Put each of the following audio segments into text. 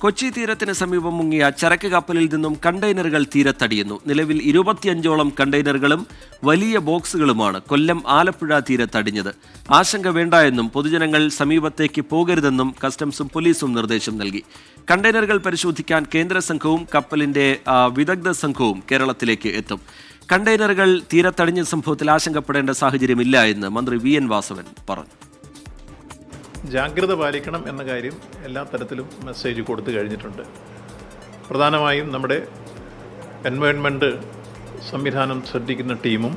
കൊച്ചി തീരത്തിന് സമീപം മുങ്ങിയ ചരക്ക് കപ്പലിൽ നിന്നും കണ്ടെയ്നറുകൾ തീരത്തടിയുന്നു. നിലവിൽ 25ഓളം കണ്ടെയ്നറുകളും വലിയ ബോക്സുകളുമാണ് കൊല്ലം ആലപ്പുഴ തീരത്തടിഞ്ഞത്. ആശങ്ക വേണ്ട എന്നും പൊതുജനങ്ങൾ സമീപത്തേക്ക് പോകരുതെന്നും കസ്റ്റംസും പോലീസും നിർദ്ദേശം നൽകി. കണ്ടെയ്നറുകൾ പരിശോധിക്കാൻ കേന്ദ്ര സംഘവും കപ്പലിന്റെ വിദഗ്ധ സംഘവും കേരളത്തിലേക്ക് എത്തും. കണ്ടെയ്നറുകൾ തീരത്തടിഞ്ഞ സംഭവത്തിൽ ആശങ്കപ്പെടേണ്ട സാഹചര്യമില്ല എന്ന് മന്ത്രി വി എൻ വാസവൻ പറഞ്ഞു. ജാഗ്രത പാലിക്കണം എന്ന കാര്യം എല്ലാ തരത്തിലും മെസ്സേജ് കൊടുത്തു കഴിഞ്ഞിട്ടുണ്ട്. പ്രധാനമായും നമ്മുടെ എൻവയോൺമെൻറ്റ് സംവിധാനം ശ്രദ്ധിക്കുന്ന ടീമും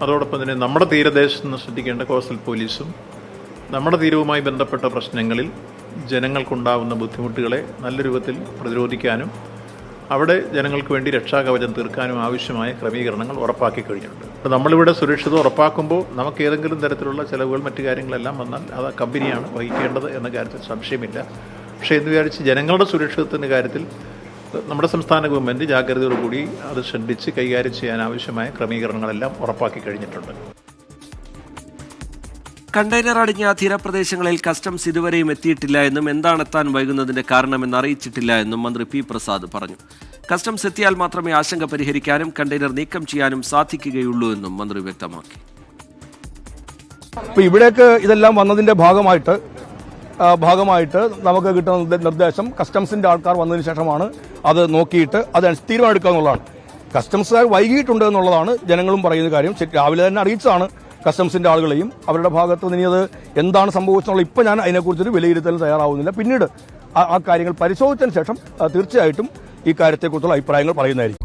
അതോടൊപ്പം തന്നെ നമ്മുടെ തീരദേശത്ത് ശ്രദ്ധിക്കേണ്ട കോസ്റ്റൽ പോലീസും നമ്മുടെ തീരവുമായി ബന്ധപ്പെട്ട പ്രശ്നങ്ങളിൽ ജനങ്ങൾക്കുണ്ടാവുന്ന ബുദ്ധിമുട്ടുകളെ നല്ല രൂപത്തിൽ പ്രതിരോധിക്കാനും അവിടെ ജനങ്ങൾക്ക് വേണ്ടി രക്ഷാകവചം തീർക്കാനും ആവശ്യമായ ക്രമീകരണങ്ങൾ ഉറപ്പാക്കി കഴിഞ്ഞിട്ടുണ്ട്. അപ്പോൾ നമ്മളിവിടെ സുരക്ഷിതം ഉറപ്പാക്കുമ്പോൾ നമുക്ക് ഏതെങ്കിലും തരത്തിലുള്ള ചിലവുകൾ മറ്റു കാര്യങ്ങളെല്ലാം വന്നാൽ അത് കമ്പനിയാണ് വഹിക്കേണ്ടത് എന്ന കാര്യത്തിൽ സംശയമില്ല. പക്ഷേ എന്ന് വിചാരിച്ച് ജനങ്ങളുടെ സുരക്ഷിതത്തിൻ്റെ കാര്യത്തിൽ നമ്മുടെ സംസ്ഥാന ഗവൺമെൻറ് ജാഗ്രതയോടുകൂടി അത് ശ്രദ്ധിച്ച് കൈകാര്യം ചെയ്യാൻ ആവശ്യമായ ക്രമീകരണങ്ങളെല്ലാം ഉറപ്പാക്കി കഴിഞ്ഞിട്ടുണ്ട്. കണ്ടെയ്നർ അടിഞ്ഞ തീരപ്രദേശങ്ങളിൽ കസ്റ്റംസ് ഇതുവരെയും എത്തിയിട്ടില്ല എന്നും എന്താണെത്താൻ വൈകുന്നതിന്റെ കാരണമെന്ന് അറിയിച്ചിട്ടില്ല എന്നും മന്ത്രി പി പ്രസാദ് പറഞ്ഞു. കസ്റ്റംസ് എത്തിയാൽ മാത്രമേ ആശങ്ക പരിഹരിക്കാനും കണ്ടെയ്നർ നീക്കം ചെയ്യാനും സാധിക്കുകയുള്ളൂ എന്നും മന്ത്രി വ്യക്തമാക്കി. ഇവിടേക്ക് ഇതെല്ലാം വന്നതിന്റെ ഭാഗമായിട്ട് നമുക്ക് കിട്ടുന്ന നിർദ്ദേശം കസ്റ്റംസിന്റെ ആൾക്കാർ വന്നതിന് ശേഷമാണ് അത് നോക്കിയിട്ട് അത് തീരുമാനമെടുക്കുക എന്നുള്ളതാണ്. കസ്റ്റംസുകാർ വൈകിട്ടുണ്ട് എന്നുള്ളതാണ് ജനങ്ങളും പറയുന്ന കാര്യം. രാവിലെ തന്നെ അറിയിച്ചതാണ് കസ്റ്റംസിന്റെ ആളുകളെയും. അവരുടെ ഭാഗത്ത് നിന്ന് അത് എന്താണ് സംഭവിച്ചെന്നുള്ള ഇപ്പോൾ ഞാൻ അതിനെക്കുറിച്ചൊരു വിലയിരുത്തൽ തയ്യാറാവുന്നില്ല. പിന്നീട് ആ കാര്യങ്ങൾ പരിശോധിച്ചതിന് ശേഷം തീർച്ചയായിട്ടും ഈ കാര്യത്തെക്കുറിച്ചുള്ള അഭിപ്രായങ്ങൾ പറയുന്നതായിരിക്കും.